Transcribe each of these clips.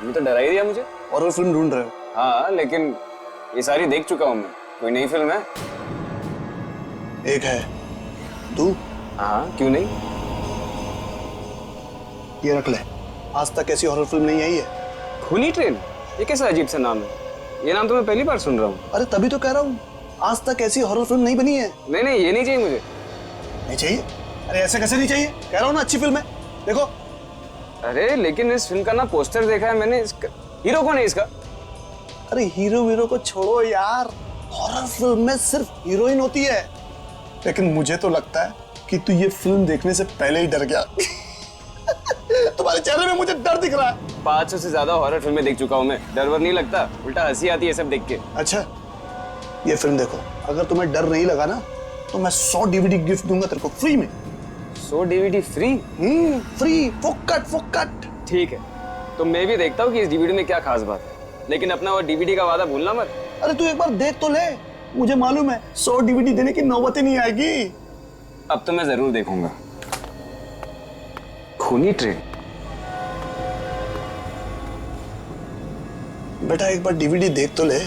ये तो डरा ही दिया मुझे। हॉरर फिल्म ढूंढ रहे हो? हाँ, लेकिन ये सारी देख चुका हूँ मैं। कोई नई फिल्म है? एक है, तू। हाँ, क्यों नहीं? ये रख ले, आज तक ऐसी हॉरर फिल्म नहीं आई है। खूनी ट्रेन? ये कैसा अजीब सा नाम है? ये नाम तो मैं पहली बार सुन रहा हूँ। अरे तभी तो कह रहा हूँ, आज तक ऐसी हॉरर फिल्म नहीं बनी है। नहीं नहीं, ये नहीं चाहिए मुझे। नहीं चाहिए? अरे ऐसे कैसे नहीं चाहिए? कह रहा हूँ ना, अच्छी फिल्म है, देखो। अरे लेकिन इस फिल्म का ना पोस्टर देखा है मैंने। इसका हीरो कौन है इसका? अरे हीरो को छोड़ो यार, हॉरर फिल्म में सिर्फ हीरोइन होती है। लेकिन मुझे तो लगता है कि तू ये फिल्म देखने से पहले ही डर गया। तुम्हारे चेहरे में मुझे डर दिख रहा है। 500 से ज्यादा हॉरर फिल्में देख चुका हूँ मैं। डर वर नहीं लगता, उल्टा हंसी आती है सब देख के। अच्छा, ये फिल्म देखो, अगर तुम्हें डर नहीं लगा ना तो मैं 100 DVD गिफ्ट दूंगा तेरे को फ्री में। 100 DVD फ्री? फ्री, फुक्कट। ठीक है, तो मैं भी देखता हूँ कि इस DVD में क्या खास बात है, लेकिन अपना वो DVD का वादा भूलना मत। अरे तू एक बार देख तो ले, मुझे मालूम है 100 DVD देने की नौबत ही नहीं आएगी। अब तो मैं जरूर देखूंगा। खूनी ट्रेन? बेटा एक बार DVD देख तो ले,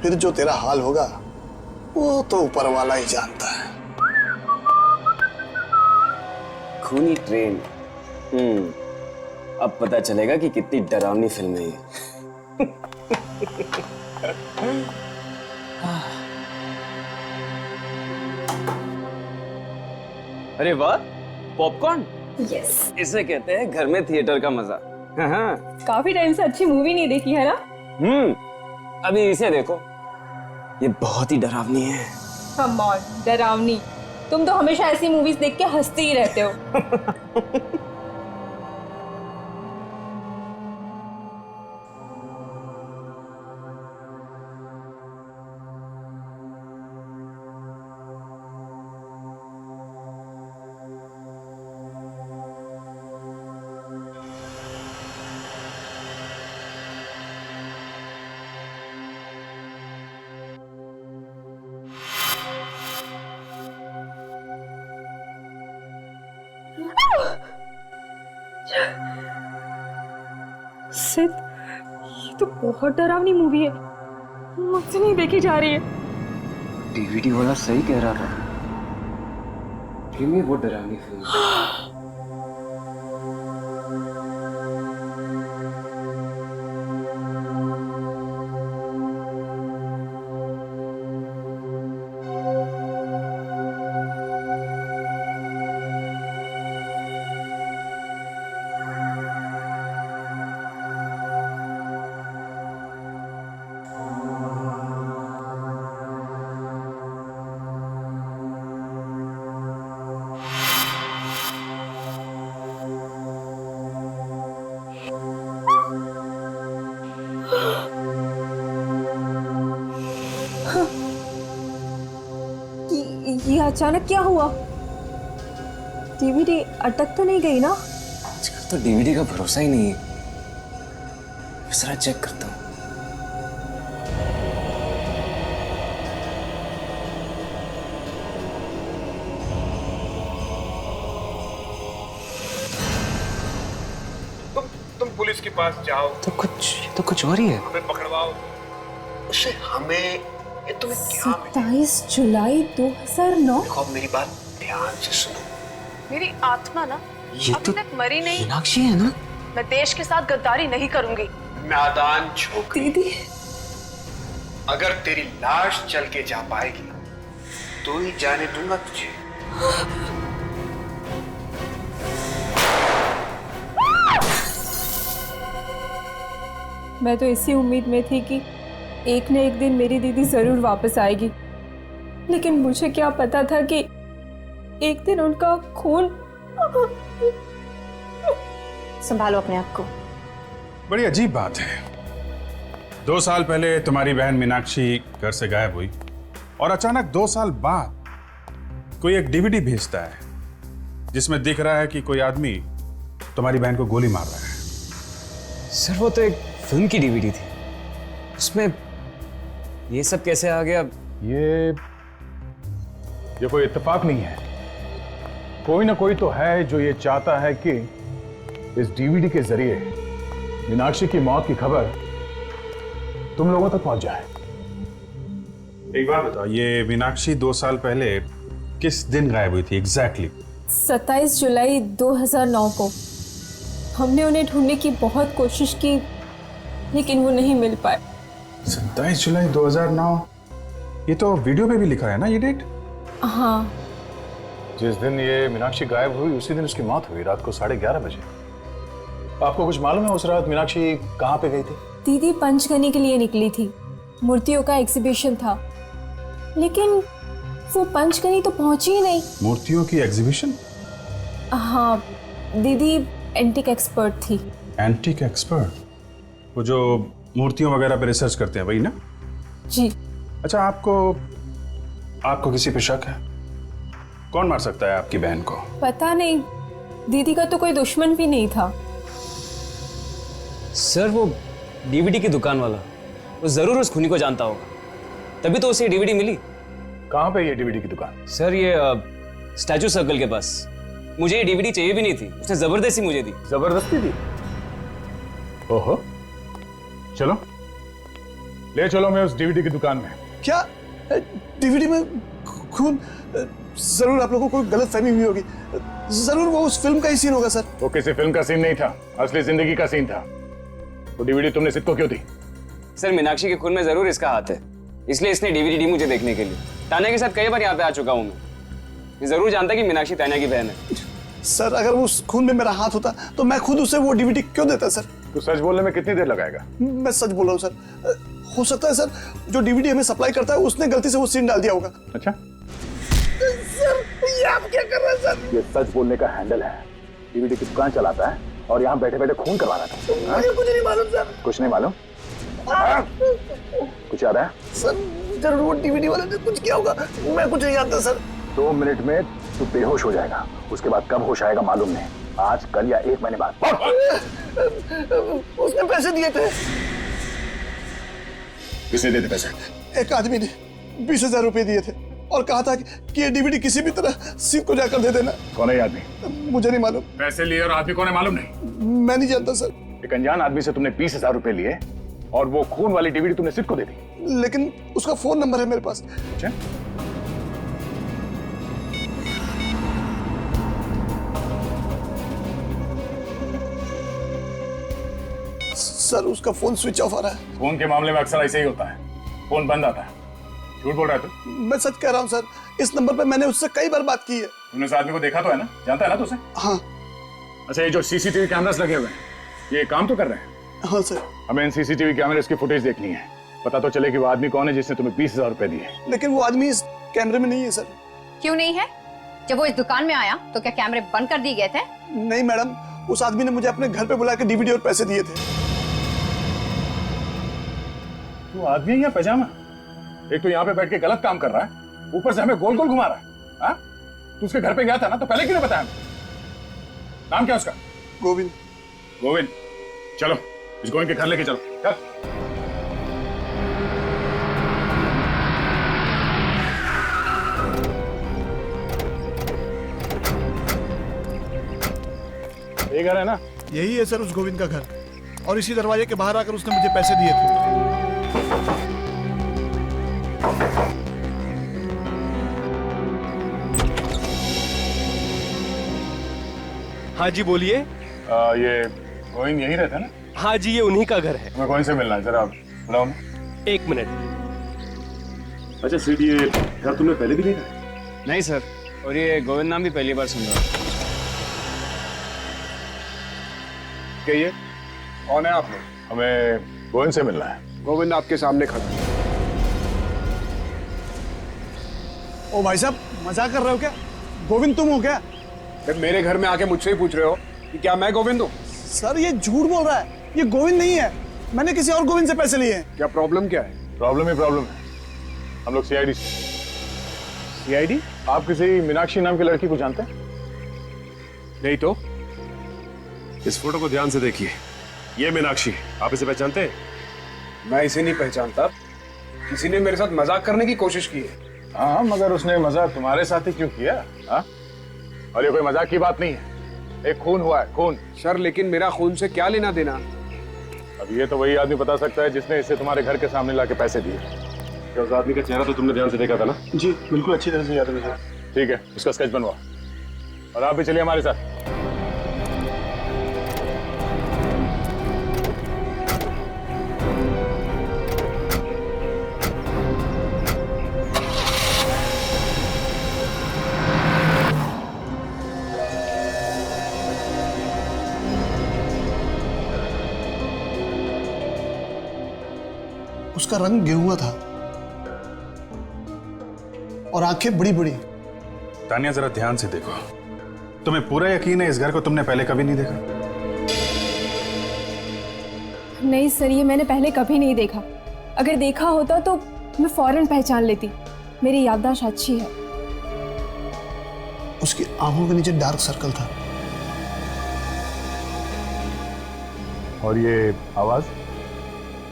फिर जो तेरा हाल होगा वो तो ऊपर वाला ही जानता है। खूनी ट्रेन? अब पता चलेगा कि कितनी डरावनी फिल्म है ये। अरे वाह, पॉपकॉर्न। यस, इसे कहते हैं घर में थिएटर का मजा। हाँ। काफी टाइम से अच्छी मूवी नहीं देखी है ना। अभी इसे देखो, ये बहुत ही डरावनी है। कम ऑन, डरावनी? तुम तो हमेशा ऐसी मूवीज देख के हंसते ही रहते हो। सिद्ध, ये तो बहुत डरावनी मूवी है, मुझसे नहीं देखी जा रही है। DVD वाला सही कह रहा था, ये वो डरावनी फिल्म है। ये अचानक क्या हुआ? DVD अटक तो नहीं गई ना? आजकल तो DVD का भरोसा ही नहीं है। जरा चेक करता हूँ। तुम पुलिस के पास जाओ तो कुछ और ही है। हमें पकड़वाओ। उसे हमें, ये तुम्हें क्या 27 जुलाई 2009। देखो मेरी बात ध्यान से सुनो। मेरी आत्मा ना ये अभी तो तक मरी नहीं। मीनाक्षी है ना? मैं देश के साथ गद्दारी नहीं करूंगी। नादान छोकरी, दीदी, अगर तेरी लाश चल के जा पाएगी तो ही जाने दूंगा तुझे। मैं तो इसी उम्मीद में थी कि एक न एक दिन मेरी दीदी जरूर वापस आएगी, लेकिन मुझे क्या पता था कि एक दिन उनका खून। संभालो अपने आप को। बड़ी अजीब बात है, 2 साल पहले तुम्हारी बहन मीनाक्षी घर से गायब हुई और अचानक 2 साल बाद कोई एक DVD भेजता है जिसमें दिख रहा है कि कोई आदमी तुम्हारी बहन को गोली मार रहा है। सर वो तो एक फिल्म की DVD थी, उसमें ये सब कैसे आ गया? ये कोई इत्तेफाक नहीं है, कोई ना कोई तो है जो ये चाहता है कि इस DVD के जरिए मीनाक्षी की मौत की खबर तुम लोगों तक पहुंच जाए। एक बात बताओ, ये मीनाक्षी 2 साल पहले किस दिन गायब हुई थी एग्जैक्टली? 27 जुलाई 2009 को। हमने उन्हें ढूंढने की बहुत कोशिश की, लेकिन वो नहीं मिल पाए। 27 जुलाई 2009? ये तो वीडियो पे भी लिखा है ना ये डेट? हाँ। जिस दिन ये मीनाक्षी गायब हुई उसी दिन उसकी मौत हुई, रात को 11:30 बजे। आपको कुछ मालूम है उस रात मीनाक्षी कहाँ पे गई थी? दीदी पंचगनी के लिए निकली थी, मूर्तियों का एग्जीबिशन था, लेकिन वो पंचगनी तो पहुंची ही नहीं। मूर्तियों की एग्जीबिशन? हाँ, दीदी एंटिक एक्सपर्ट थी। Antique expert? वो जो मूर्तियों वगैरह पे रिसर्च करते हैं, वही ना? जी। अच्छा, आपको किसी पे शक है? कौन मार सकता है आपकी बहन को? पता नहीं, दीदी का तो कोई दुश्मन भी नहीं था। सर वो डीवीडी की दुकान वाला, वो जरूर उस खूनी को जानता होगा, तभी तो उसे डीवीडी मिली। कहाँ पे ये डीवीडी की दुकान? सर ये स्टैचू सर्कल के पास। मुझे ये डीवीडी चाहिए भी नहीं थी, उसने जबरदस्ती मुझे दी। जबरदस्ती दी? ओहो, चलो ले चलो मैं उस डीवीडी की दुकान में। क्या डीवीडी में खून? जरूर आप लोगों को कोई गलत फहमी हुई होगी, जरूर वो उस फिल्म का ही सीन होगा सर। वो किसी फिल्म का सीन नहीं था, असली जिंदगी का सीन था। वो डीवीडी तुमने सिद्ध को क्यों दी? सर मीनाक्षी के खून में जरूर इसका हाथ है, इसलिए इसने डीवीडी दी मुझे देखने के लिए। तान्या के साथ कई बार यहाँ पे आ चुका हूँ मैं, ये जरूर जानता कि मीनाक्षी तान्या की बहन है। सर अगर वो उस खून में मेरा हाथ होता तो मैं खुद उसे वो डीवीडी क्यों देता सर? तो सच बोलने में कितनी देर लगाएगा? मैं सच बोल रहा हूँ सर। हो सकता है सर जो डीवीडी हमें सप्लाई करता है उसने गलती से वो सीन डाल दिया होगा। अच्छा, सर ये आप क्या कर रहे हैं सर? ये सच बोलने का हैंडल है। डीवीडी की दुकान चलाता है और यहाँ बैठे बैठे खून करवाना था। मुझे कुछ नहीं मालूम सर। कुछ नहीं मालूम? कुछ याद है? सर जरूर वो डीवीडी वाले ने कुछ किया होगा, मैं कुछ नहीं जानता सर। 2 मिनट में तू बेहोश हो जाएगा, उसके बाद कब होश आएगा मालूम नहीं, आज कल या 1 महीने बाद। उसने पैसे दिए थे। किसने दिए थे पैसे? एक आदमी ने 20,000 रुपए दिए थे और कहा था कि ये डीवीडी किसी भी तरह सिद्ध को जाकर दे देना। कौन है ये आदमी? मुझे नहीं मालूम। पैसे लिए और आदमी कौन है मालूम नहीं? मैं नहीं जानता सर। एक अनजान आदमी से तुमने 20,000 रुपए लिए और वो खून वाली डीवीडी तुमने सिद्ध को दे दी। लेकिन उसका फोन नंबर है मेरे पास। अच्छा, सर उसका फोन स्विच ऑफ आ रहा है। फोन के मामले में अक्सर ऐसे ही होता है, फोन बंद आता है। झूठ बोल रहा है तू? मैं सच कह रहा हूँ सर, इस नंबर पे मैंने उससे कई बार बात की है। तूने उस आदमी को देखा तो है ना? जानता है ना तू उसे? हाँ। अच्छा, ये जो सीसीटीवी कैमरास लगे हुए हैं ये काम तो कर रहे हैं? हाँ सर। हमें इन सीसीटीवी कैमरे की फुटेज देखनी है, पता तो चले कि वो आदमी कौन है जिसने तुम्हें 20,000 रुपए दिए। लेकिन वो आदमी इस कैमरे में नहीं है सर। क्यों नहीं है? जब वो इस दुकान में आया तो क्या कैमरे बंद कर दिए गए थे? नहीं मैडम, उस आदमी ने मुझे अपने घर पे बुला के डीवीडी और पैसे दिए थे। तू आदमी है या पैजामा? एक तो यहाँ पे बैठ के गलत काम कर रहा है, ऊपर से हमें गोल गोल घुमा रहा है। हाँ? तू उसके घर पे गया था ना, तो पहले क्यों नहीं बताया? नाम क्या उसका? गोविंद। गोविंद, चलो इस गोविंद के घर लेके चलो। चल। ये घर है ना? यही है सर उस गोविंद का घर, और इसी दरवाजे के बाहर आकर उसने मुझे पैसे दिए थे। हाँ जी बोलिए। ये गोविंद यही रहता है ना? हाँ जी, ये उन्हीं का घर है। मैं गोविंद से मिलना है, जरा बुलाओ। 1 मिनट। अच्छा सीट, ये घर तुमने पहले भी देखा है? नहीं सर, और ये गोविंद नाम भी पहली बार सुन रहा हूँ। कहिए, कौन है आप लोग? हमें गोविंद से मिलना है। गोविंद आपके सामने खड़ा है। ओ भाई साहब, मजाक कर रहे हो क्या? गोविंद तुम हो क्या? फिर मेरे घर में आके मुझसे ही पूछ रहे हो कि क्या मैं गोविंद हूँ? सर ये झूठ बोल रहा है, ये गोविंद नहीं है। मैंने किसी और गोविंद से पैसे लिए हैं। क्या प्रॉब्लम क्या है? प्रॉब्लम ही प्रॉब्लम है। हम लोग सीआईडी। सीआईडी? आप किसी मीनाक्षी नाम की लड़की को जानते हैं? नहीं तो? इस फोटो को ध्यान से देखिए, ये मीनाक्षी, आप इसे पहचानते हैं? मैं इसे नहीं पहचानता। किसी ने मेरे साथ मजाक करने की कोशिश की है। हाँ, मगर उसने मजाक तुम्हारे साथ ही क्यों किया? हाँ? और ये कोई मजाक की बात नहीं है, एक खून हुआ है, खून। सर लेकिन मेरा खून से क्या लेना देना? अब ये तो वही आदमी बता सकता है जिसने इसे तुम्हारे घर के सामने लाके पैसे दिए। क्या उस आदमी का चेहरा तो तुमने ध्यान से देखा था ना? जी बिल्कुल अच्छी तरह से याद है मुझे। ठीक है, उसका स्केच बनवा और आप भी चलिए हमारे साथ। उसका रंग गेहुआ था और आंखें बड़ी बड़ी। तानिया जरा ध्यान से देखो, तुम्हें पूरा यकीन है इस घर को तुमने पहले कभी नहीं देखा? नहीं सर, ये मैंने पहले कभी नहीं देखा। अगर देखा होता तो मैं फौरन पहचान लेती। मेरी याददाश्त अच्छी है। उसकी आंखों के नीचे डार्क सर्कल था। और ये आवाज,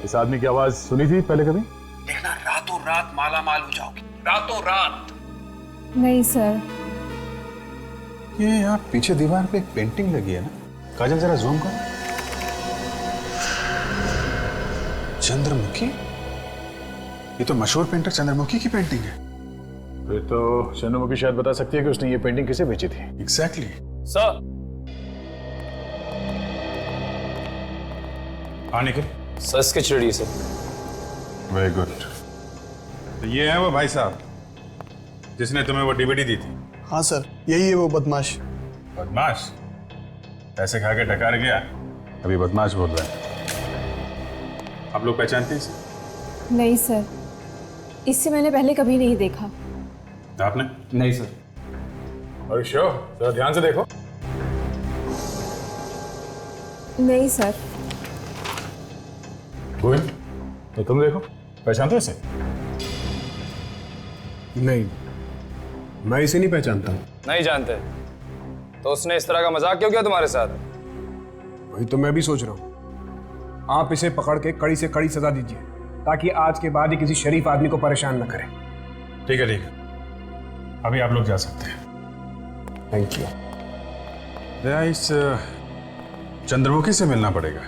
इस आदमी की आवाज सुनी थी पहले कभी? देखना रातों रात माला माल हो जाओगी, रातों रात। नहीं सर। ये यहाँ पीछे दीवार पे एक पेंटिंग लगी है ना, काजल जरा जूम करो। चंद्रमुखी, ये तो मशहूर पेंटर चंद्रमुखी की पेंटिंग है। फिर तो चंद्रमुखी शायद बता सकती है कि उसने ये पेंटिंग किसे बेची थी। एग्जैक्टली। सर आने के सर स्केच रेडी है सर। Very good. तो ये है वो भाई साहब जिसने तुम्हें वो डीवीडी दी थी? हाँ सर, यही है वो बदमाश। बदमाश? पैसे खा के डकार गया, अभी बदमाश बोल रहा है। आप लोग पहचानते हैं इसे? नहीं सर, इससे मैंने पहले कभी नहीं देखा। आपने? नहीं सर। और श्योर, जरा ध्यान से देखो। नहीं सर। गोविंद, तो तुम देखो, पहचानते हो इसे? नहीं, मैं इसे नहीं पहचानता। नहीं जानते तो उसने इस तरह का मजाक क्यों किया तुम्हारे साथ? वही तो मैं भी सोच रहा हूँ। आप इसे पकड़ के कड़ी से कड़ी सजा दीजिए ताकि आज के बाद ये किसी शरीफ आदमी को परेशान न करे। ठीक है ठीक है, अभी आप लोग जा सकते हैं। Thank you. दया, इस चंद्रमुखी से मिलना पड़ेगा।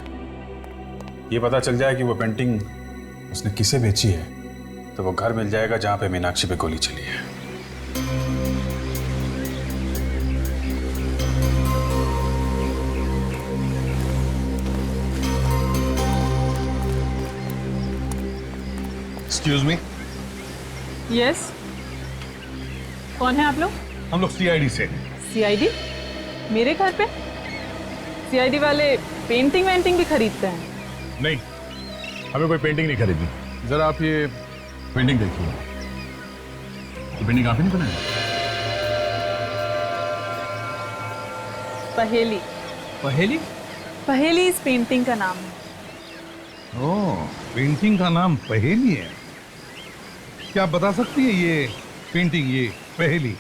ये पता चल जाए कि वो पेंटिंग उसने किसे बेची है तो वो घर मिल जाएगा जहां पे मीनाक्षी पे गोली चली है। Excuse me. यस, कौन है आप लोग? हम लोग सीआईडी से। सीआईडी? मेरे घर पे? सीआईडी वाले पेंटिंग वेंटिंग भी खरीदते हैं? नहीं, हमें कोई पेंटिंग नहीं खरीदनी। जरा आप ये पेंटिंग देखिए। ये पेंटिंग आपने नहीं बनाई? पहेली। पहेली? पहेली इस पेंटिंग का नाम है। ओह, पेंटिंग का नाम पहेली है। क्या आप बता सकती है ये पेंटिंग, ये पहेली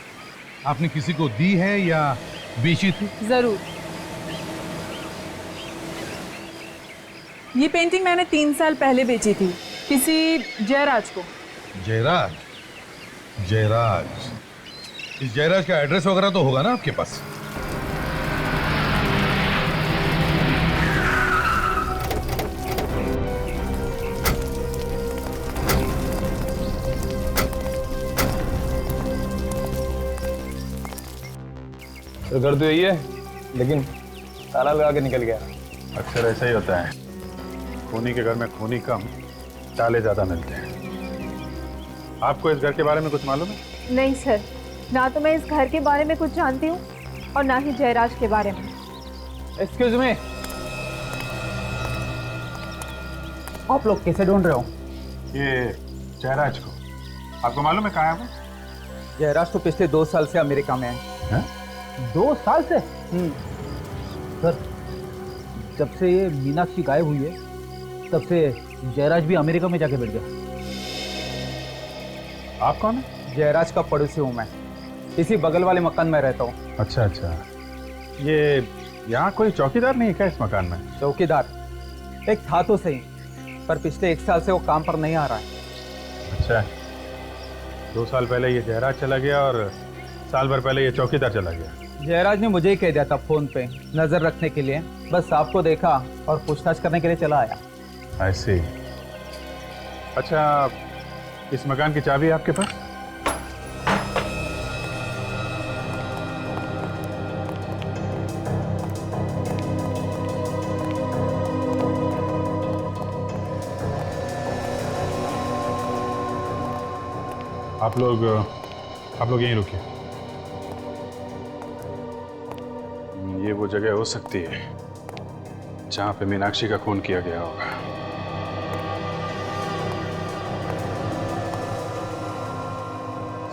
आपने किसी को दी है या बेची थी? जरूर। ये पेंटिंग मैंने 3 साल पहले बेची थी किसी जयराज को। जयराज? जयराज, इस जयराज का एड्रेस वगैरह तो होगा ना आपके पास? तो घर तो यही है, लेकिन ताला लगा के निकल गया। अक्सर ऐसा ही होता है, खूनी के घर में खूनी कम, ताले ज्यादा मिलते हैं। आपको इस घर के बारे में कुछ मालूम है? नहीं सर, ना तो मैं इस घर के बारे में कुछ जानती हूँ और ना ही जयराज के बारे में। एक्सक्यूज मी, आप लोग कैसे ढूंढ रहे हो? ये जयराज को आपको मालूम है कहाँ है वो? जयराज तो पिछले 2 साल से अमेरिका में है। 2 साल से? सर, जब से ये मीनाक्षी गायब हुई है तब से जयराज भी अमेरिका में जाके बैठ गया। आप कौन है? जयराज का पड़ोसी हूँ मैं, इसी बगल वाले मकान में रहता हूँ। अच्छा अच्छा, ये यहाँ कोई चौकीदार नहीं है क्या इस मकान में? चौकीदार एक था तो सही, पर पिछले 1 साल से वो काम पर नहीं आ रहा है। अच्छा, 2 साल पहले ये जयराज चला गया और साल भर पहले ये चौकीदार चला गया। जयराज ने मुझे ही कह दिया था फोन पे नजर रखने के लिए, बस आपको देखा और पूछताछ करने के लिए चला आया। ऐसे। अच्छा, इस मकान की चाबी है आपके पास? आप लोग यहीं रुकिए। ये वो जगह हो सकती है जहां पे मीनाक्षी का खून किया गया होगा।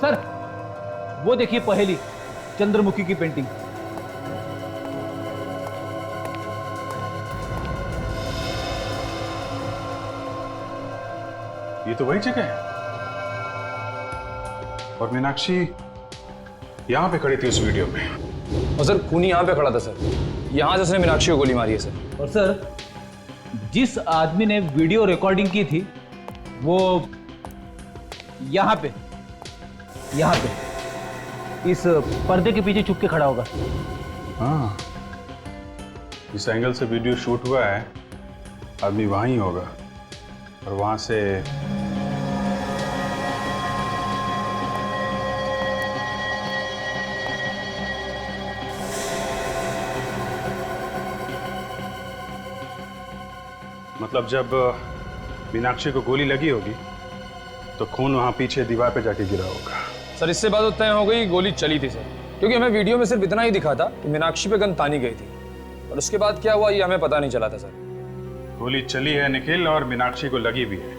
सर, वो देखिए पहेली, चंद्रमुखी की पेंटिंग। ये तो वही जगह है। और मीनाक्षी यहां पे खड़ी थी उस वीडियो में। और सर खूनी यहाँ पे खड़ा था सर, यहाँ से उसने मीनाक्षी को गोली मारी है सर। और सर, जिस आदमी ने वीडियो रिकॉर्डिंग की थी वो यहाँ पे इस पर्दे के पीछे छुप के खड़ा होगा। हाँ, इस एंगल से वीडियो शूट हुआ है, आदमी वहां ही होगा। और वहां से मतलब जब मीनाक्षी को गोली लगी होगी तो खून वहां पीछे दीवार पे जाके गिरा होगा। सर इससे बात तो तय हो गई, गोली चली थी सर, क्योंकि हमें वीडियो में सिर्फ इतना ही दिखा था कि मीनाक्षी पे गन तानी गई थी, और उसके बाद क्या हुआ ये हमें पता नहीं चला था सर। गोली चली है निखिल, और मीनाक्षी को लगी भी है,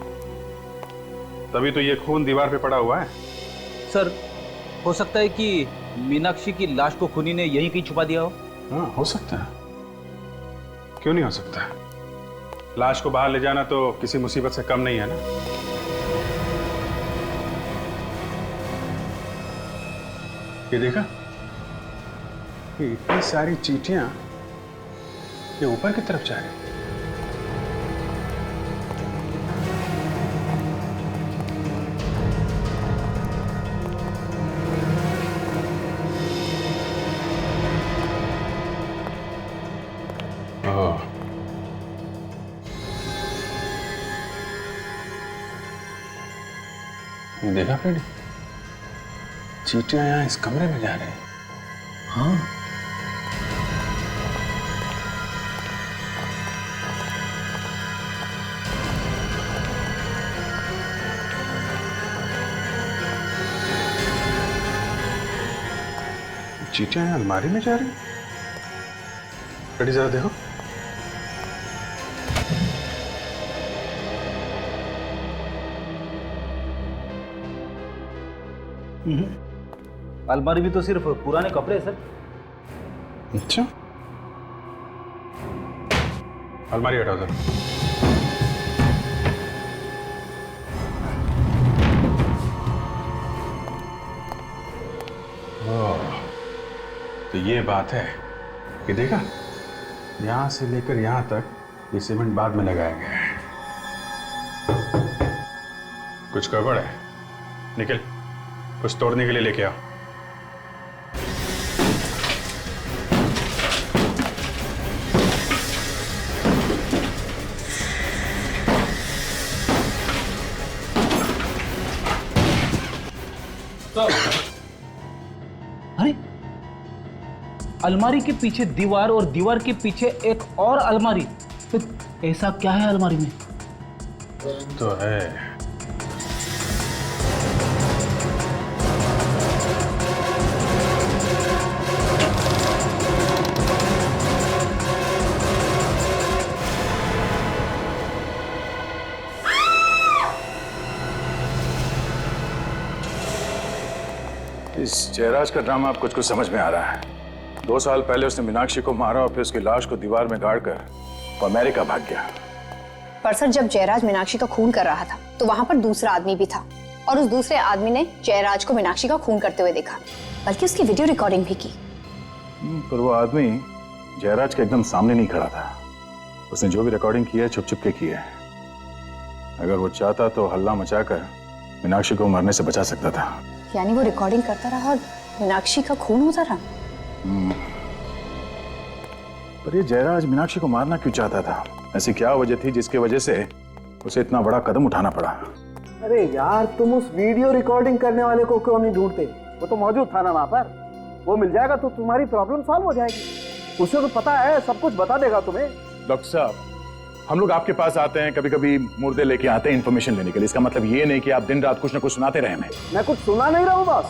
तभी तो ये खून दीवार पे पड़ा हुआ है। सर, हो सकता है कि मीनाक्षी की लाश को खूनी ने यहीं कहीं छुपा दिया हो। हाँ, हो सकता है, क्यों नहीं हो सकता। लाश को बाहर ले जाना तो किसी मुसीबत से कम नहीं है ना। ये देखा, ये इतनी सारी चींटियां ये ऊपर की तरफ जा रही। देखा फ्रेंड, चींटियां यहाँ इस कमरे में जा रहे हैं। हाँ, चींटियां यहाँ अलमारी में जा रही हैं। रेडी, जरा देखो। अलमारी भी तो सिर्फ पुराने कपड़े हैं सर। अच्छा, अलमारी हटाओ जरा। तो ये बात है कि देखा, यहां से लेकर यहां तक ये सीमेंट बाद में लगाया गया है। कुछ गड़बड़ है निखिल, कुछ तोड़ने के लिए लेके आओ। अरे, अलमारी के पीछे दीवार और दीवार के पीछे एक और अलमारी, तो ऐसा क्या है अलमारी में? तो है इस जयराज का ड्रामा अब कुछ कुछ समझ में आ रहा है। 2 साल पहले उसने मीनाक्षी को मारा और फिर उसकी लाश को दीवार में गाड़कर वो अमेरिका भाग गया। पर सर, जब जयराज मीनाक्षी का खून कर रहा था तो वहां पर दूसरा आदमी भी था, और उस दूसरे आदमी ने जयराज को मीनाक्षी का खून करते हुए देखा, बल्कि उसकी वीडियो रिकॉर्डिंग भी की। पर वो आदमी जयराज के एकदम सामने नहीं खड़ा था। उसने जो भी रिकॉर्डिंग की है छुप छुप के की है। अगर वो चाहता तो हल्ला मचाकर मीनाक्षी को मरने से बचा सकता था। यानी वो रिकॉर्डिंग करता रहा और मीनाक्षी का खून होता रहा। पर ये जयराज मीनाक्षी को मारना क्यों चाहता था? ऐसी क्या वजह थी जिसकी वजह से उसे इतना बड़ा कदम उठाना पड़ा? अरे यार, तुम उस वीडियो रिकॉर्डिंग करने वाले को क्यों नहीं ढूंढते? वो तो मौजूद था ना वहां पर। वो मिल जाएगा तो तुम्हारी प्रॉब्लम सॉल्व हो जाएगी। उसे तो पता है, सब कुछ बता देगा तुम्हें। डॉक्टर साहब, हम लोग आपके पास आते हैं, कभी कभी मुर्दे लेके आते हैं इन्फॉर्मेशन लेने के लिए। इसका मतलब ये नहीं कि आप दिन रात कुछ ना कुछ सुनाते रहे हमें। मैं कुछ सुना नहीं रहा हूँ बॉस,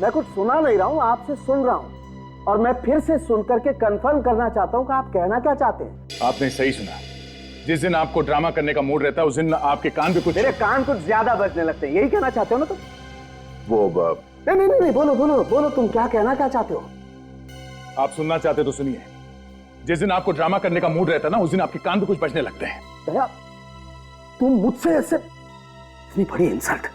मैं कुछ सुना नहीं रहा हूँ, आपसे सुन रहा हूँ। और मैं फिर से सुन करके कंफर्म करना चाहता हूँ कि आप कहना क्या चाहते हैं। आपने सही सुना। जिस दिन आपको ड्रामा करने का मूड रहता है उस दिन आपके कान पे कुछ, मेरे कान कुछ ज्यादा बजने लगते हैं, यही कहना चाहते हो ना तुम? वो नहीं, बोलो बोलो बोलो, तुम क्या कहना क्या चाहते हो? आप सुनना चाहते तो सुनिए। जिस दिन आपको ड्रामा करने का मूड रहता है ना, उस दिन आपके कान पे कुछ बजने लगते हैं। दया, तुम मुझसे ऐसे, इतनी बड़ी इंसल्ट।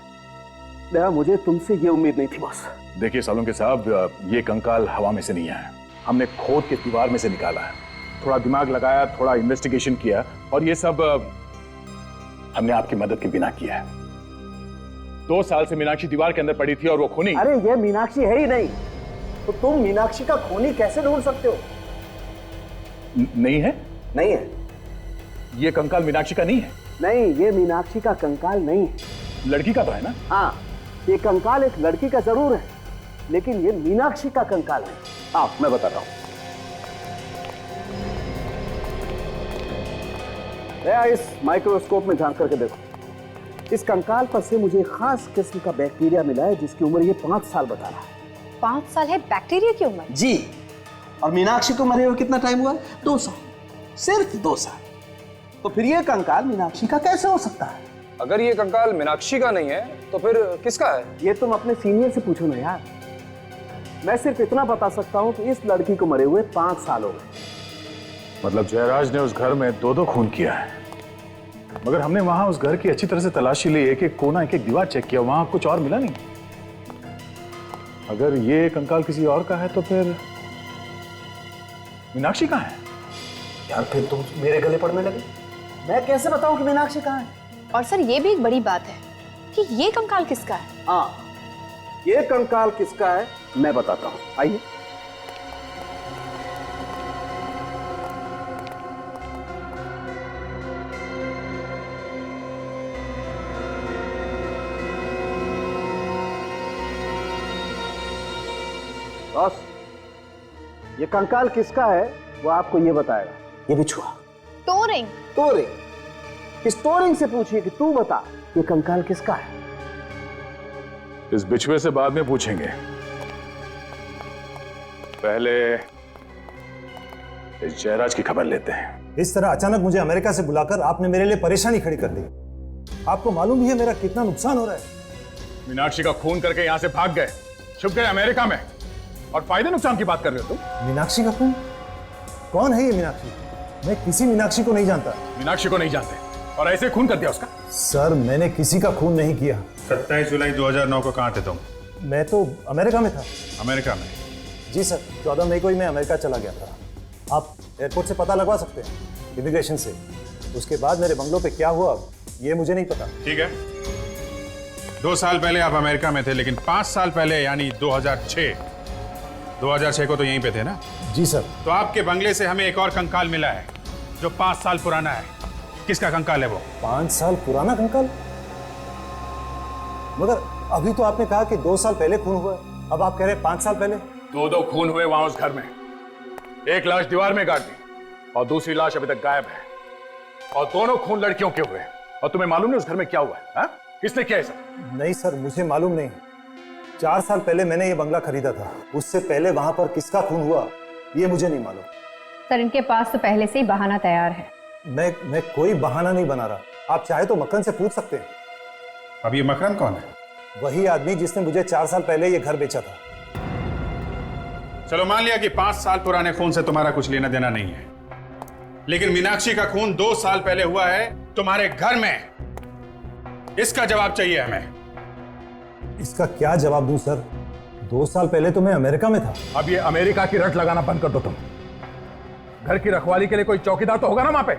दया, मुझे तुमसे ये उम्मीद नहीं थी बॉस। देखिए सालुंके साहब, ये कंकाल हवा में से नहीं आया, हमने खोद के दीवार में से निकाला है। थोड़ा दिमाग लगाया, थोड़ा इन्वेस्टिगेशन किया, और ये सब हमने आपकी मदद के बिना किया है। 2 साल से मीनाक्षी दीवार के अंदर पड़ी थी और वो खूनी। अरे ये मीनाक्षी है ही नहीं, तो तुम मीनाक्षी का खूनी कैसे ढूंढ सकते हो? नहीं है? नहीं है। ये कंकाल मीनाक्षी का नहीं है? नहीं, ये मीनाक्षी का कंकाल नहीं है। लड़की का तो है ना? हाँ, ये कंकाल एक लड़की का जरूर है, लेकिन ये मीनाक्षी का कंकाल नहीं। हाँ, मैं बताता हूँ। इस माइक्रोस्कोप में झांक करके देखो। इस कंकाल पर से मुझे खास किस्म का बैक्टीरिया मिला है जिसकी उम्र ये 5 साल बता रहा है। 5 साल है बैक्टीरिया की उम्र? जी। और मीनाक्षी को मरे हुए कितना टाइम हुआ? 2 साल, सिर्फ 2 साल। तो फिर ये कंकाल मीनाक्षी का कैसे हो सकता है? अगर ये कंकाल मीनाक्षी का नहीं है तो फिर किसका है? ये तुम अपने सीनियर से पूछो ना यार। मैं सिर्फ इतना बता सकता हूँ कि इस लड़की को मरे हुए 5 साल हो गए। मतलब जयराज ने उस घर में 2-2 खून किया है, मगर हमने वहां उस घर की अच्छी तरह से तलाशी ली, एक एक कोना, एक एक दीवार चेक किया, वहां कुछ और मिला नहीं। अगर ये कंकाल किसी और का है तो फिर मीनाक्षी कहाँ है? यार फिर तुम मेरे गले पड़ने लगे। मैं कैसे बताऊं कि मीनाक्षी कहाँ है? और सर ये भी एक बड़ी बात है कि ये कंकाल किसका है। हाँ, ये कंकाल किसका है मैं बताता हूँ, आइए। बॉस, ये कंकाल किसका है वो आपको ये बताएगा। ये बिछुआ टोरिंग। टोरिंग, इस टोरिंग से पूछिए कि तू बता ये कंकाल किसका है। इस बिछुए से बाद में पूछेंगे, पहले इस जयराज की खबर लेते हैं। इस तरह अचानक मुझे अमेरिका से बुलाकर आपने मेरे लिए परेशानी खड़ी कर दी। आपको मालूम ही है मेरा कितना नुकसान हो रहा है। मीनाक्षी का खून करके यहां से भाग गए, छुप गए अमेरिका में, और फायदे नुकसान की बात कर रहे हो तुम। मीनाक्षी का खून? कौन है ये मीनाक्षी? मैं किसी मीनाक्षी को नहीं जानता। मीनाक्षी को नहीं जानते और ऐसे खून कर दिया उसका? सर मैंने किसी का खून नहीं किया। 27 जुलाई 2009 को कहाँ थे तुम? मैं तो अमेरिका में था। अमेरिका में? जी सर, 14 मई को ही मैं अमेरिका चला गया था। आप एयरपोर्ट से पता लगवा सकते हैं, इमिग्रेशन से। उसके बाद मेरे बंगलों पे क्या हुआ ये मुझे नहीं पता। ठीक है, 2 साल पहले आप अमेरिका में थे, लेकिन 5 साल पहले यानी 2006 को तो यहीं पे थे ना? जी सर। तो आपके बंगले से हमें एक और कंकाल मिला है जो 5 साल पुराना है। किसका कंकाल है वो? 5 साल पुराना कंकाल? मगर अभी तो आपने कहा कि 2 साल पहले खून हुआ, अब आप कह रहे हैं 5 साल पहले। 2 खून हुए वहां उस घर में। एक लाश दीवार में गाड़ दी और दूसरी लाश अभी तक गायब है, और दोनों खून लड़कियों के हुए। और तुम्हें मालूम नहीं उस घर में क्या हुआ है? हा? किसने किया ऐसा? नहीं सर, मुझे मालूम नहीं। 4 साल पहले मैंने ये बंगला खरीदा था, उससे पहले वहां पर किसका खून हुआ ये मुझे नहीं मालूम। सर इनके पास तो पहले से ही बहाना तैयार है। मैं कोई बहाना नहीं बना रहा। आप चाहे तो मक्खन से पूछ सकते हैं। अब ये मकरन कौन है? वही आदमी जिसने मुझे 4 साल पहले ये घर बेचा था। चलो मान लिया कि 5 साल पुराने खून से तुम्हारा कुछ लेना देना नहीं है, लेकिन मीनाक्षी का खून 2 साल पहले हुआ है तुम्हारे घर में। इसका जवाब चाहिए हमें। इसका क्या जवाब दूं सर? 2 साल पहले तो मैं अमेरिका में था। अब ये अमेरिका की रट लगाना बंद कर दो तुम। घर की रखवाली के लिए कोई चौकीदार तो होगा ना वहां पे?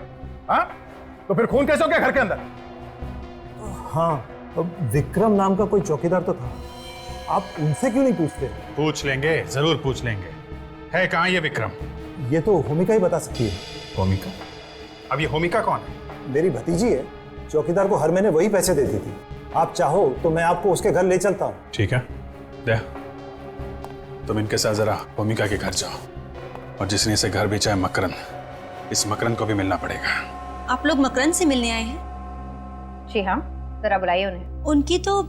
हाँ? तो फिर खून कैसे हो गया घर के अंदर? हाँ, विक्रम नाम का कोई चौकीदार तो था। आप उनसे क्यों नहीं पूछते? पूछ लेंगे, जरूर पूछ लेंगे। है कहाँ ये विक्रम? ये तो होमिका ही बता सकती है। होमिका? अब ये होमिका कौन है? मेरी भतीजी है, चौकीदार को हर महीने वही पैसे देती थी। आप चाहो तो मैं आपको उसके घर ले चलता हूँ। ठीक है, दे। तुम इनके साथ जरा होमिका के घर जाओ, और जिसने इसे घर बेचा है मकरंद, इस मकरंद को भी मिलना पड़ेगा। आप लोग मकरंद से मिलने आए हैं? जी हाँ, जरा बुलाइए उन्हें। उनकी तो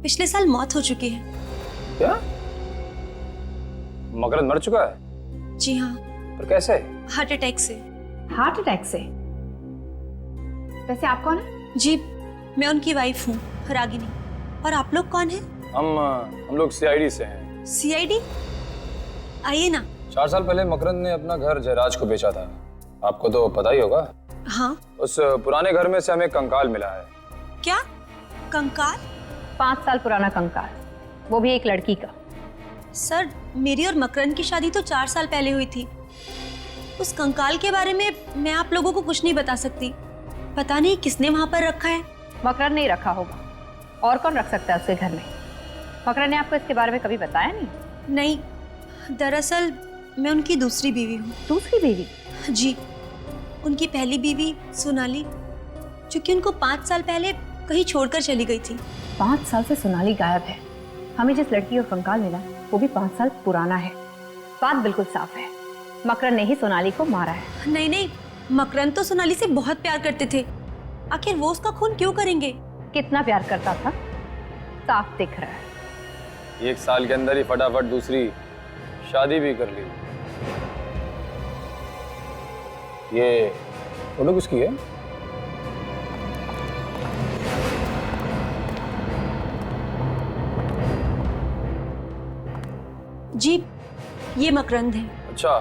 पिछले साल मौत हो चुकी है। क्या? मकरंद मर चुका है? जी हाँ। पर कैसे? हार्ट अटैक से। हार्ट अटैक से? वैसे आप कौन है? जी, मैं उनकी वाइफ हूँ, रागिनी। और आप लोग कौन हैं? हम लोग सीआईडी से हैं। सीआईडी? आइए ना। 4 साल पहले मकरंद ने अपना घर जयराज को बेचा था, आपको तो पता ही होगा। हाँ। उस पुराने घर में से हमें कंकाल मिला है। क्या? कंकाल? 5 साल पुराना कंकाल, वो भी एक लड़की का। सर, मेरी और मकरंद की शादी तो 4 साल पहले हुई थी। उस कंकाल के बारे में मैं आप लोगों को कुछ नहीं बता सकती। पता नहीं किसने वहां पर रखा है। मकरंद नहीं रखा होगा, और कौन रख सकता है उसके घर में? मकरंद ने आपको इसके बारे में कभी बताया नहीं? नहीं, दरअसल मैं उनकी दूसरी बीवी हूँ। दूसरी बीवी? जी, उनकी पहली बीवी सोनाली, जो कि उनको 5 साल पहले कहीं छोड़कर चली गई थी। 5 साल से सोनाली गायब है। हमें जिस लड़की का कंकाल मिला वो भी 5 साल पुराना है। बात बिल्कुल साफ है, मकरंद ने ही सोनाली को मारा है। नहीं नहीं, मकरंद तो सोनाली से बहुत प्यार करते थे। आखिर वो उसका खून क्यों करेंगे? कितना प्यार करता था साफ दिख रहा है। 1 साल के अंदर ही फटाफट दूसरी शादी भी कर ली। ये फोटो किसकी है? जी, ये मकरंद है। अच्छा,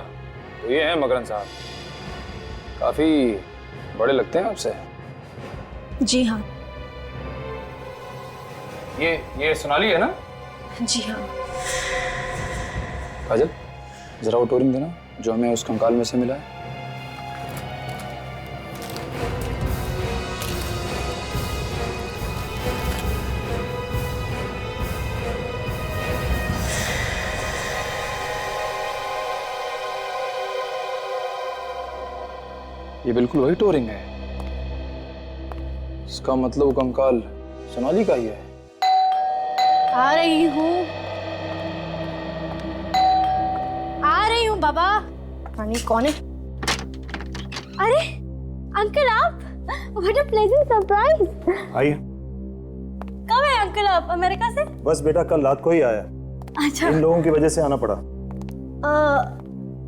तो ये हैं मकरंद साहब। काफी बड़े लगते हैं आपसे। जी हाँ। ये सोनाली है ना? जी हाँ। काजल, जरा वो टोरिंग देना जो हमें उस कंकाल में से मिला है। ये बिल्कुल वही टोरिंग है। इसका मतलब वो कंकाल सोनाली का ही है। आ रही हूँ बाबा। रानी कौन है? अरे अंकल आप, व्हाट अ प्लेजेंट सरप्राइज। आइए। कब है अंकल आप अमेरिका से? बस बेटा कल रात को ही आया। अच्छा। इन लोगों की वजह से आना पड़ा।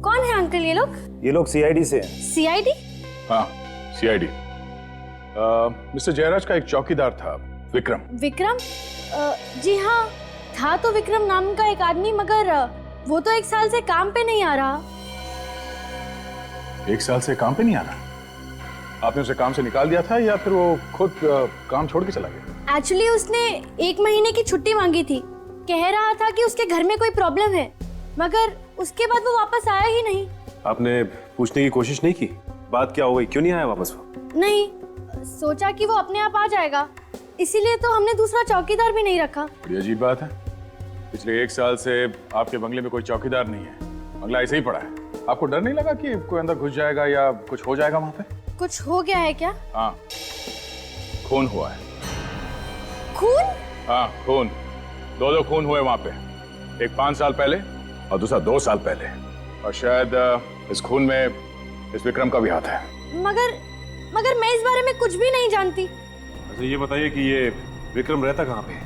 कौन है अंकल ये लोग? ये लोग सीआईडी से हैं। सीआईडी? हाँ, सीआईडी। मिस्टर जयराज का एक चौकीदार था, विक्रम। विक्रम? जी हाँ, था तो विक्रम नाम का एक आदमी, मगर वो तो 1 साल से काम पे नहीं आ रहा। 1 साल से काम पे नहीं आ रहा? आपने उसे काम से निकाल दिया था या फिर वो खुद काम छोड़ के चला गया? एक्चुअली उसने 1 महीने की छुट्टी मांगी थी। कह रहा था कि उसके घर में कोई प्रॉब्लम है, मगर उसके बाद वो वापस आया ही नहीं। आपने पूछने की कोशिश नहीं की बात क्या हो गई, क्यों नहीं आया वापस वो? नहीं, सोचा कि वो अपने आप आ जाएगा, इसीलिए तो हमने दूसरा चौकीदार भी नहीं रखा। बड़ी अजीब बात है, पिछले 1 साल से आपके बंगले में कोई चौकीदार नहीं है, बंगला ऐसे ही पड़ा है। आपको डर नहीं लगा कि कोई अंदर घुस जाएगा या कुछ हो जाएगा वहां पे? कुछ हो गया है क्या? हाँ, खून हुआ है। खून? हाँ, खून। 2 खून हुए वहां पे, एक 5 साल पहले और दूसरा 2 साल पहले, और शायद इस खून में इस विक्रम का भी हाथ है। मगर मैं इस बारे में कुछ भी नहीं जानती। अच्छा ये बताइए कि ये विक्रम रहता कहाँ पे है?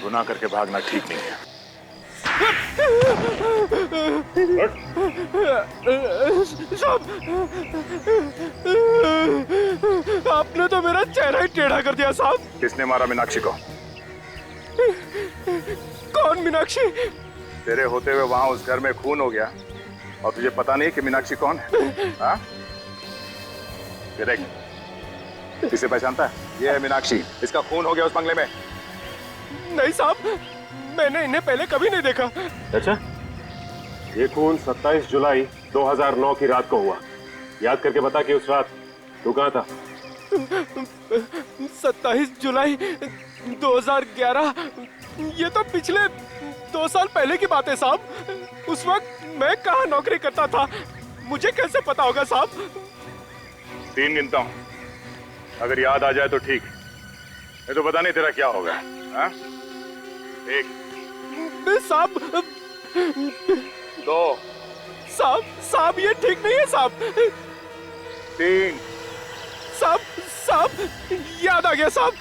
गुनाह करके भागना ठीक नहीं है। आपने तो मेरा चेहरा ही टेढ़ा कर दिया साहब। किसने मारा मीनाक्षी को? कौन मीनाक्षी? तेरे होते हुए वहां उस घर में खून हो गया और तुझे पता नहीं कि मीनाक्षी कौन है? हाँ? ये देख, किसे पहचानता है? ये है मीनाक्षी। इसका खून हो गया उस बंगले में। नहीं साहब, मैंने इन्हें पहले कभी नहीं देखा। अच्छा, ये खून 27 जुलाई 2009 की रात को हुआ। याद करके बता कि उस रात तू कहाँ था? 27 जुलाई 2011, ये तो पिछले 2 साल पहले की बात है साहब। उस वक्त मैं कहाँ नौकरी करता था, मुझे कैसे पता होगा साहब? 3 गिनता हूँ, अगर याद आ जाए तो ठीक, नहीं तो पता नहीं तेरा क्या होगा। हाँ? 1 साहब, 2 साहब ये ठीक नहीं है साहब। 3 साहब याद आ गया साहब।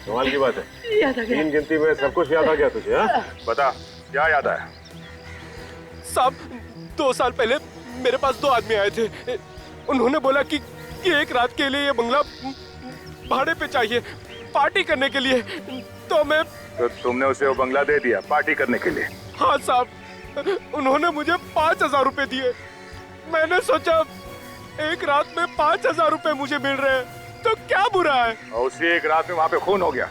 कमाल की बात है, याद आ गया। 3 गिनती में सब कुछ याद आ गया तुझे? हाँ? बता क्या याद आया? साहब 2 साल पहले मेरे पास 2 आदमी आए थे। उन्होंने बोला कि एक रात के लिए ये बंगला भाड़े पे चाहिए, पार्टी करने के लिए। तो तुमने उसे वो बंगला दे दिया पार्टी करने के लिए? हाँ साहब, उन्होंने मुझे 5000 रुपए दिए। मैंने सोचा एक रात में 5000 रुपए मुझे मिल रहे हैं तो क्या बुरा है। और उसी एक रात में वहां पे खून हो गया?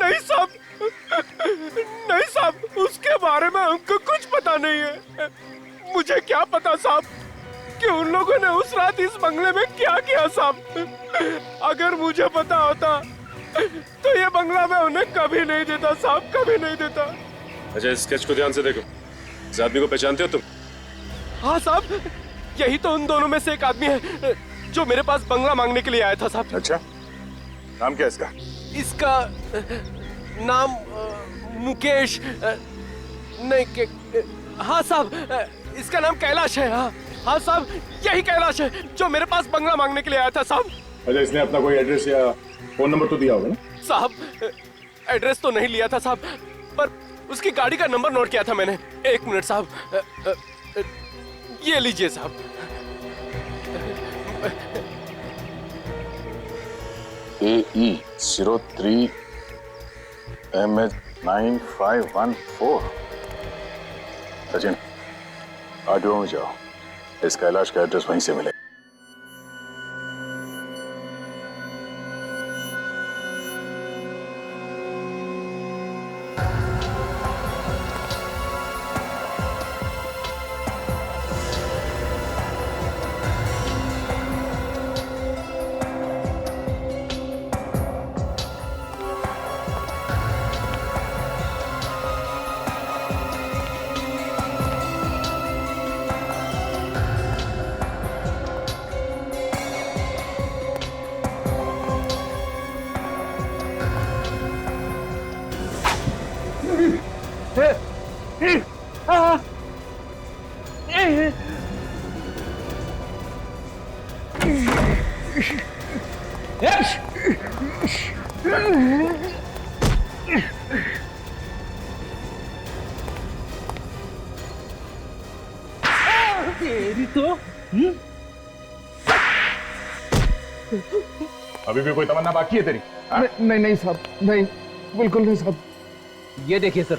नहीं साहब, उसके बारे में हमको कुछ पता नहीं है। मुझे क्या पता साहब कि उन लोगों ने उस रात इस बंगले में क्या किया साहब। अगर मुझे पता होता तो ये बंगला मैं उन्हें कभी नहीं देता साहब, कभी नहीं देता। अच्छा, इस स्केच को ध्यान से देखो, इस आदमी को पहचानते हो तुम? हाँ साहब, यही तो उन दोनों में से एक आदमी है जो मेरे पास बंगला मांगने के लिए आया था साहब। अच्छा, नाम क्या है इसका? इसका नाम मुकेश नहीं, हाँ साहब इसका नाम कैलाश है। हाँ साहब, यही कैलाश है जो मेरे पास बंगला मांगने के लिए आया था साहब। अच्छा, इसने अपना कोई एड्रेस या फोन नंबर तो दिया होगा ना? साहब एड्रेस तो नहीं लिया था साहब, पर उसकी गाड़ी का नंबर नोट किया था मैंने। 1 मिनट साहब, ये लीजिए साहब। AE 03 MH 9514। सचिन, आरटीओ में जाओ, इस कैलाश का एड्रेस वहीं से मिलेगा। तेरी तो अभी भी कोई तमन्ना बाकी है तेरी? नहीं साहब, नहीं, बिल्कुल नहीं साहब। ये देखिए सर,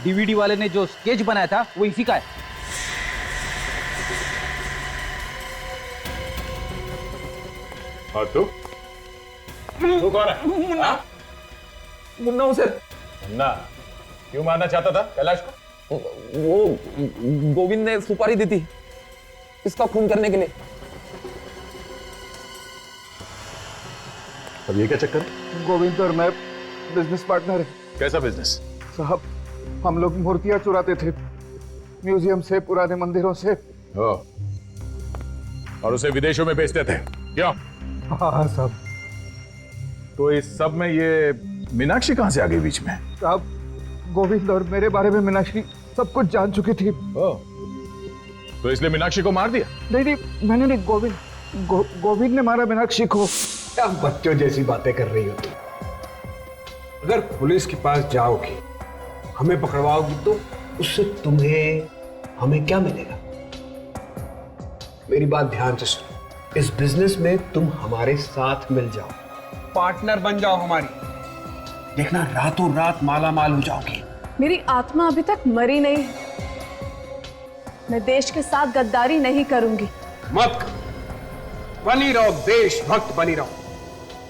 डीवीडी वाले ने जो स्केच बनाया था वो इसी का है। और तू कौन है? मुन्ना हूं सर। मुन्ना? क्यों मारना चाहता था कैलाश को? वो गोविंद ने सुपारी दी थी इसका खून करने के लिए। अब ये क्या चक्कर है? गोविंद और मैं बिजनेस पार्टनर है। कैसा बिजनेस? साहब, हम लोग मूर्तियां चुराते थे म्यूजियम से, पुराने मंदिरों से। और उसे विदेशों में बेचते थे, क्यों? हाँ साहब। तो इस सब में ये मीनाक्षी कहां से आ गई बीच में? साहब, गोविंद और मेरे बारे में मीनाक्षी सब कुछ जान चुकी थी। तो इसलिए मीनाक्षी को मार दिया? नहीं, मैंने नहीं, गोविंद ने मारा मीनाक्षी को। क्या बच्चों जैसी बातें कर रही हो तुम? अगर पुलिस के पास जाओगी, हमें पकड़वाओगी, तो उससे तुम्हें हमें क्या मिलेगा? मेरी बात ध्यान से सुनो। इस बिजनेस में तुम हमारे साथ मिल जाओ, पार्टनर बन जाओ हमारी, देखना रातों रात माला माल हो जाओगी। मेरी आत्मा अभी तक मरी नहीं। मैं देश के साथ गद्दारी नहीं करूंगी। मत करो, बनी रहो, देशभक्त बनी रहो,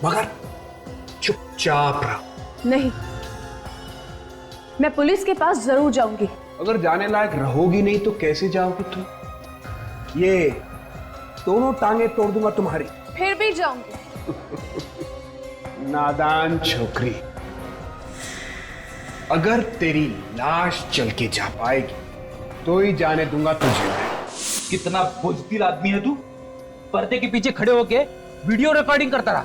मगर चुपचाप रहो। नहीं, मैं पुलिस के पास जरूर जाऊंगी। अगर जाने लायक रहोगी नहीं तो कैसे जाओगी तुम? ये दोनों टांगे तोड़ दूंगा तुम्हारी। फिर भी जाऊंगी। नादान छोकरी, अगर तेरी लाश चल के जा पाएगी तो ही जाने दूंगा तुझे। कितना बुज़दिल आदमी है तू। पर्दे के पीछे खड़े होके वीडियो रिकॉर्डिंग करता रहा,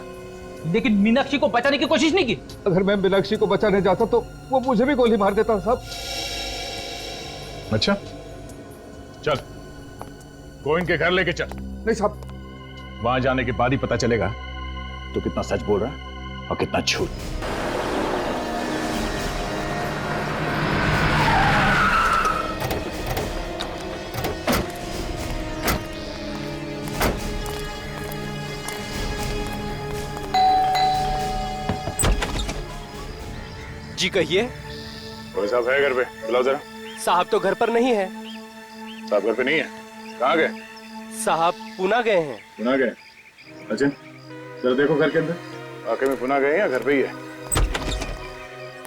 लेकिन मीनाक्षी को बचाने की कोशिश नहीं की। अगर मैं मीनाक्षी को बचाने जाता तो वो मुझे भी गोली मार देता साहब। अच्छा चल, गोविंद के घर लेके चल। नहीं साहब, वहां जाने के बाद ही पता चलेगा तो कितना सच बोल रहा है और कितना झूठ। जी कहिए। साहब है घर पे? बुलाओ जरा। साहब तो घर पर नहीं है। साहब घर पे नहीं है? कहाँ गए? साहब पुणे गए हैं। पुणे गए? अच्छा, जरा देखो घर के अंदर, वाकई में पुणे गए या घर पे ही है?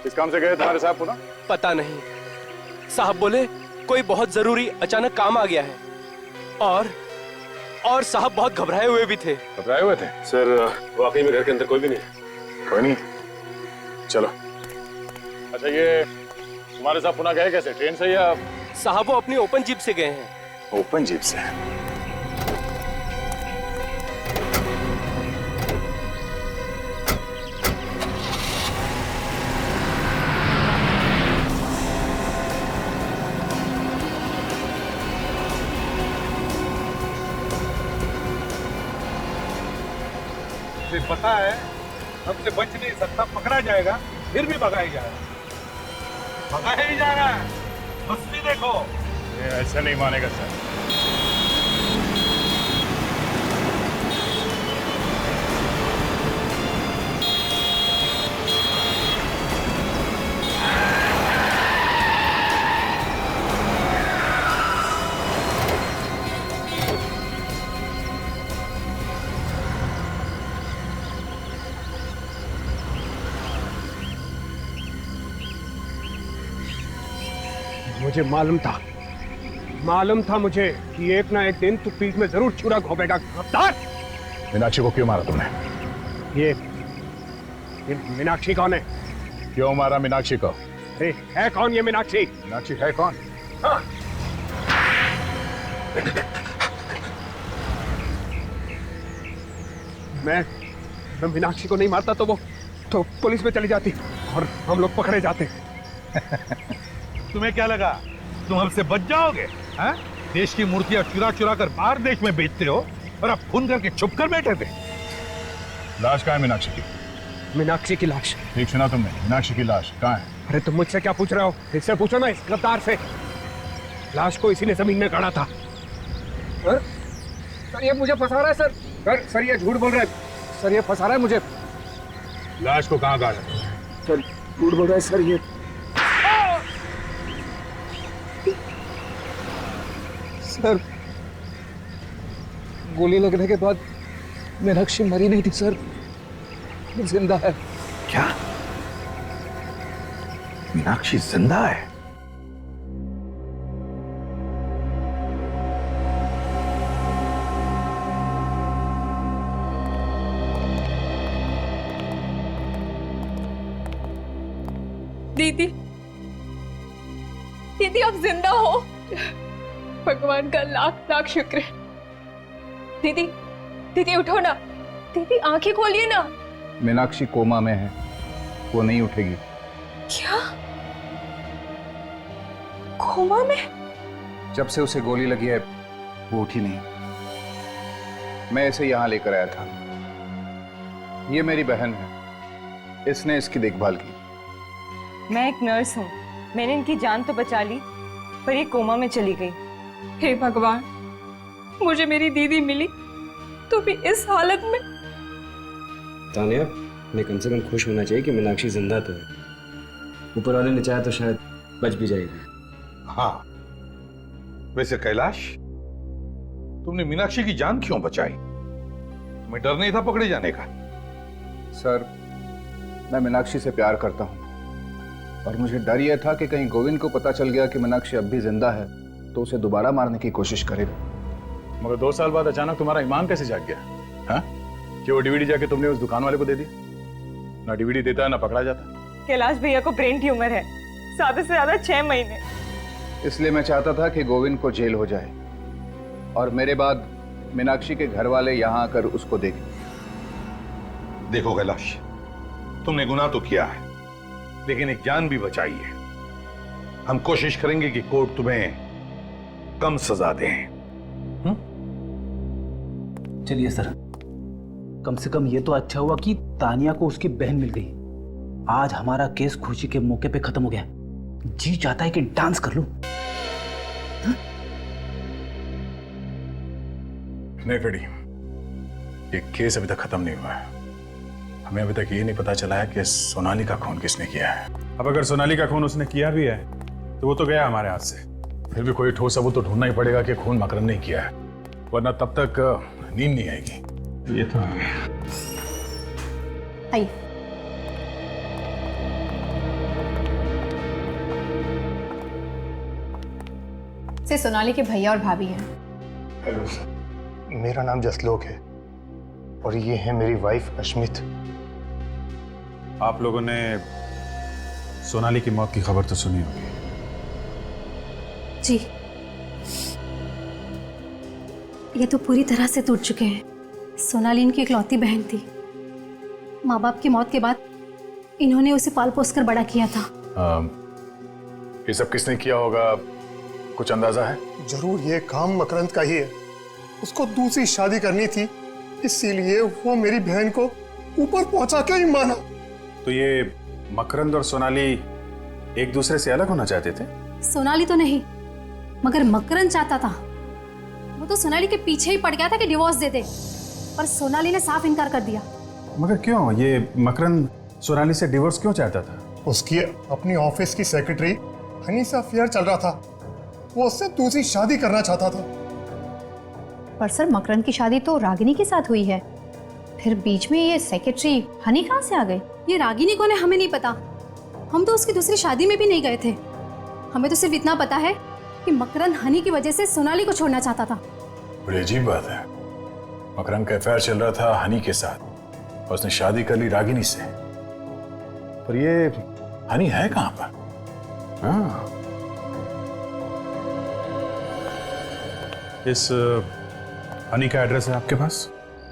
किस काम से गए तुम्हारे साहब पुणे? पता नहीं, साहब बोले कोई बहुत जरूरी अचानक काम आ गया है, और साहब बहुत घबराए हुए भी थे। घबराए हुए थे? सर वाकई में घर के अंदर कोई भी नहीं है। कोई नहीं? चलो। अच्छा, ये तुम्हारे साहब पुणे गए कैसे, ट्रेन से या? साहब वो अपनी ओपन जीप से गए हैं। ओपन जीप से? पता है हमसे बच नहीं सकता, पकड़ा जाएगा, फिर भी भगाया जाएगा, भगाया ही जा रहा है। मस्ती देखो। ये ऐसा नहीं मानेगा सर। मुझे मालूम था मुझे कि एक ना एक दिन तू पीठ में जरूर छुरा घोंपेगा। गद्दार! मीनाक्षी को क्यों मारा तुमने? ये मीनाक्षी कौन है? क्यों मारा मीनाक्षी को? अरे है कौन ये मीनाक्षी? मीनाक्षी है कौन? हाँ। मैं मीनाक्षी को नहीं मारता तो पुलिस में चली जाती और हम लोग पकड़े जाते। तुम्हें क्या लगा तुम हमसे बच जाओगे? हाँ? देश की मूर्तियां चुरा चुरा कर बाहर देश में बेचते हो और अब खून करके छुप कर बैठे थे। लाश कहाँ है मीनाक्षी की? मीनाक्षी की लाश? ठीक सुना तुमने, मीनाक्षी की लाश कहाँ है? अरे तुम मुझसे क्या पूछ रहे हो? इससे पूछो ना, इस गद्दार से। लाश को इसी ने जमीन में गाड़ा था। सर ये मुझे फंसा रहा है सर। सर ये झूठ बोल रहा है। सर ये फंसा रहा है मुझे। लाश को कहाँ गाड़ा? सर झूठ बोल रहा है सर ये। सर गोली लगने के बाद मीनाक्षी मरी नहीं थी सर, जिंदा है। क्या? मीनाक्षी जिंदा है? दीदी, दीदी आप जिंदा हो। भगवान का लाख लाख शुक्र है। दीदी, दीदी उठो ना। दीदी आंखें खोलिए ना। मीनाक्षी कोमा में है, वो नहीं उठेगी। क्या? कोमा में? जब से उसे गोली लगी है वो उठी नहीं। मैं इसे यहां लेकर आया था। ये मेरी बहन है, इसने इसकी देखभाल की। मैं एक नर्स हूँ, मैंने इनकी जान तो बचा ली, पर ये कोमा में चली गई। हे भगवान, मुझे मेरी दीदी मिली तो भी इस हालत में। तानिया, मैं कम से कम खुश होना चाहिए कि मीनाक्षी जिंदा तो है। ऊपर वाले ने चाहा तो शायद बच भी जाएगी। हाँ, वैसे कैलाश, तुमने मीनाक्षी की जान क्यों बचाई? तुम्हें डर नहीं था पकड़े जाने का? सर, मैं मीनाक्षी से प्यार करता हूँ और मुझे डर यह था कि कहीं गोविंद को पता चल गया कि मीनाक्षी अब भी जिंदा है तो उसे दोबारा मारने की कोशिश करेगा। मगर 2 साल बाद अचानक तुम्हारा ईमान कैसे जाग गया? हाँ? कि वो डीवीडी जाके तुमने उस दुकान वाले को दे दिया? ना डीवीडी देता है ना पकड़ा जाता। कैलाश भैया को ब्रेन ट्यूमर है, ज्यादा से ज्यादा 6 महीने। इसलिए मैं चाहता था कि गोविंद को जेल हो जाए और मेरे बाद मीनाक्षी के घर वाले यहाँ आकर उसको देखें। देखो कैलाश, तुमने गुनाह तो किया है, लेकिन एक जान भी बचाई है। हम कोशिश करेंगे कि कोर्ट तुम्हें कम सजा दे। चलिए सर, कम से कम ये तो अच्छा हुआ कि तानिया को उसकी बहन मिल गई। आज हमारा केस खुशी के मौके पे खत्म हो गया। जी चाहता है कि डांस कर लूं। नहीं फ्रेडी, ये केस अभी तक खत्म नहीं हुआ है। हमें अभी तक ये नहीं पता चला है कि सोनाली का खून किसने किया है। अब अगर सोनाली का खून उसने किया भी है तो वो तो गया हमारे हाथ से। फिर भी कोई ठोस सबूत तो ढूंढना ही पड़ेगा कि खून मकरन ने किया है, वरना तब तक नींद नहीं आएगी। ये तो आइए। से सोनाली के भैया और भाभी हैं। हेलो सर, मेरा नाम जसलोक है और ये है मेरी वाइफ अश्मित। आप लोगों ने सोनाली की मौत की खबर तो सुनी होगी। जी, ये तो पूरी तरह से टूट चुके हैं। सोनाली इनकी इकलौती बहन थी। माँ बाप की मौत के बाद इन्होंने उसे पाल पोस कर बड़ा किया था। ये सब किसने किया होगा, कुछ अंदाजा है? जरूर ये काम मकरंद का ही है। उसको दूसरी शादी करनी थी, इसीलिए वो मेरी बहन को ऊपर पहुंचा के ही माना। तो ये मकरंद और सोनाली एक दूसरे से अलग होना चाहते थे? सोनाली तो नहीं, मगर मकरंद चाहता था। वो तो सोनाली के पीछे ही पड़ गया था कि डिवोर्स दे दे, पर सोनाली ने साफ इनकार कर दिया। मगर क्यों? ये मकरंद सोनाली से डिवोर्स क्यों चाहता था? उसकी अपनी ऑफिस की सेक्रेटरी हनी से अफेयर चल रहा था, वो उससे दूसरी शादी करना चाहता था। पर सर, मकरंद की शादी तो रागिनी के साथ हुई है, फिर बीच में ये सेक्रेटरी हनी कहाँ से आ गई? ये रागिनी कौन है हमें नहीं पता। हम तो उसकी दूसरी शादी में भी नहीं गए थे। हमें तो सिर्फ इतना पता है कि मकरंद हनी की वजह से सोनाली को छोड़ना चाहता था। बड़ी अजीब बात है, मकरंद का अफेयर चल रहा था हनी के साथ और उसने शादी कर ली रागिनी से। पर ये हनी है कहाँ पर? हाँ, इस हनी का एड्रेस है आपके पास?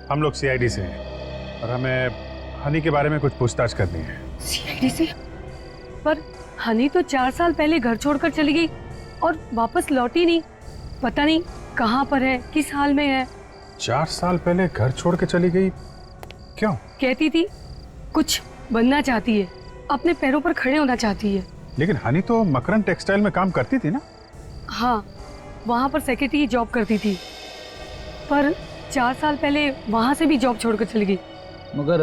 हम लोग सीआईडी से हैं और हमें हनी के बारे में कुछ पूछताछ करनी है। सीआईडी से? पर हनी तो 4 साल पहले घर छोड़कर चली गई और वापस लौटी नहीं। पता नहीं कहाँ पर है, किस हाल में है। 4 साल पहले घर छोड़ के चली गई? क्यों? कहती थी कुछ बनना चाहती है, अपने पैरों पर खड़े होना चाहती है। लेकिन हनी तो मकरंद टेक्सटाइल में काम करती थी ना? हाँ, वहाँ पर सेक्रेटरी की जॉब करती थी, पर 4 साल पहले वहाँ से भी जॉब छोड़कर चली गई। मगर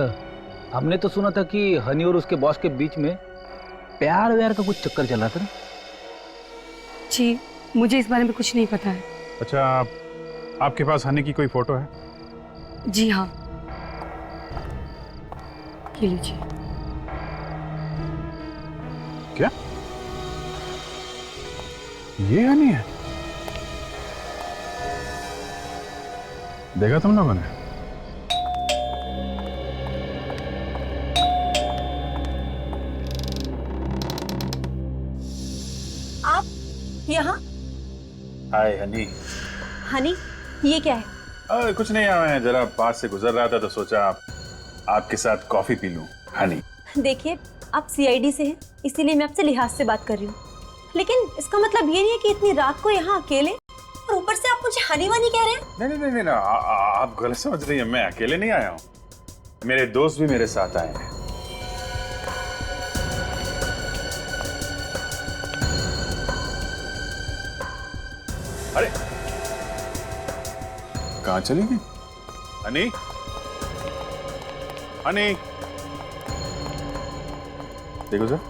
हमने तो सुना था कि हनी और उसके बॉस के बीच में प्यार व्यार का कुछ चक्कर चल रहा था ना? जी, मुझे इस बारे में कुछ नहीं पता है। अच्छा, आपके पास हनी की कोई फोटो है? जी हाँ, ये लीजिए। क्या ये हनी है? देखा तुम लोगों ने? आप यहाँ? हाय हनी। हनी, ये क्या है? कुछ नहीं, मैं जरा पास से गुजर रहा था तो सोचा आपके साथ कॉफी पी लूं। हनी, देखिए, आप सीआईडी से हैं, इसीलिए मैं आपसे लिहाज से बात कर रही हूँ। लेकिन इसका मतलब ये नहीं है कि इतनी रात को यहाँ अकेले, और ऊपर से आप मुझे हनी वनी कह रहे हैं। नहीं, आप गलत समझ रही हैं। मैं अकेले नहीं आया हूँ, मेरे दोस्त भी मेरे साथ आए हैं। अरे कहाँ चली गई? हनी, हनी, देखो सर।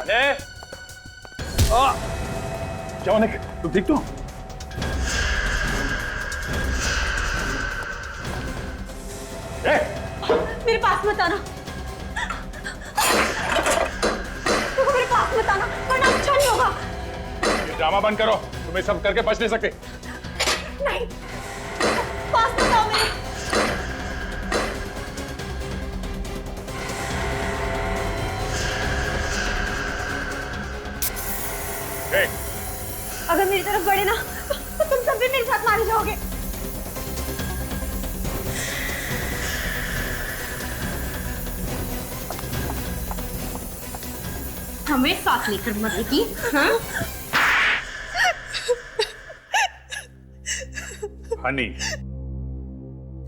अरे क्या होने? तुम ठीक तो? मेरे पास मत आना, मेरे पास मत आना, वरना अच्छा नहीं होगा। ये ड्रामा बंद करो, तुम्हें सब करके बच नहीं सकते। नहीं, पास मत आओ मेरे। अगर मेरी तरफ बढ़े ना तो तुम सब भी मेरे साथ मारे जाओगे। हमें साथ लेकर मरेगी, हाँ? हनी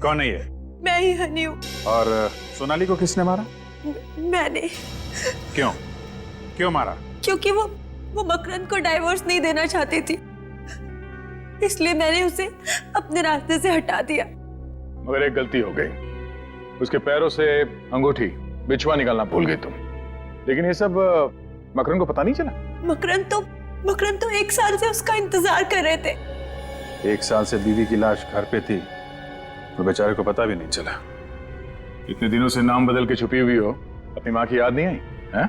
कौन है ये? मैं ही हनी हूँ। और सोनाली को किसने मारा? मैंने। क्यों? क्यों मारा? क्योंकि वो मकरंद को डाइवोर्स नहीं देना चाहती थी, इसलिए मैंने उसे अपने रास्ते से हटा दिया। मगर एक गलती हो गई, उसके पैरों से अंगूठी बिछुआ निकालना भूल गई तुम। लेकिन ये सब मकरंद को पता नहीं चला? मकरंद तो 1 साल से उसका इंतजार कर रहे थे। 1 साल से बीवी की लाश घर पे थी, तो बेचारे को पता भी नहीं चला। इतने दिनों से नाम बदल के छुपी हुई हो, अपनी माँ की याद नहीं आई? हैं?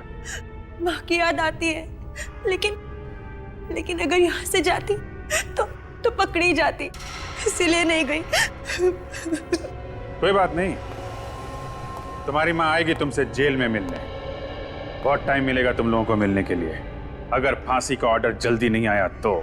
माँ की याद आती है, लेकिन अगर यहाँ से जाती तो पकड़ी जाती, इसीलिए नहीं गई। कोई बात नहीं, तुम्हारी माँ आएगी तुमसे जेल में मिलने। बहुत टाइम मिलेगा तुम लोगों को मिलने के लिए, अगर फांसी का ऑर्डर जल्दी नहीं आया तो।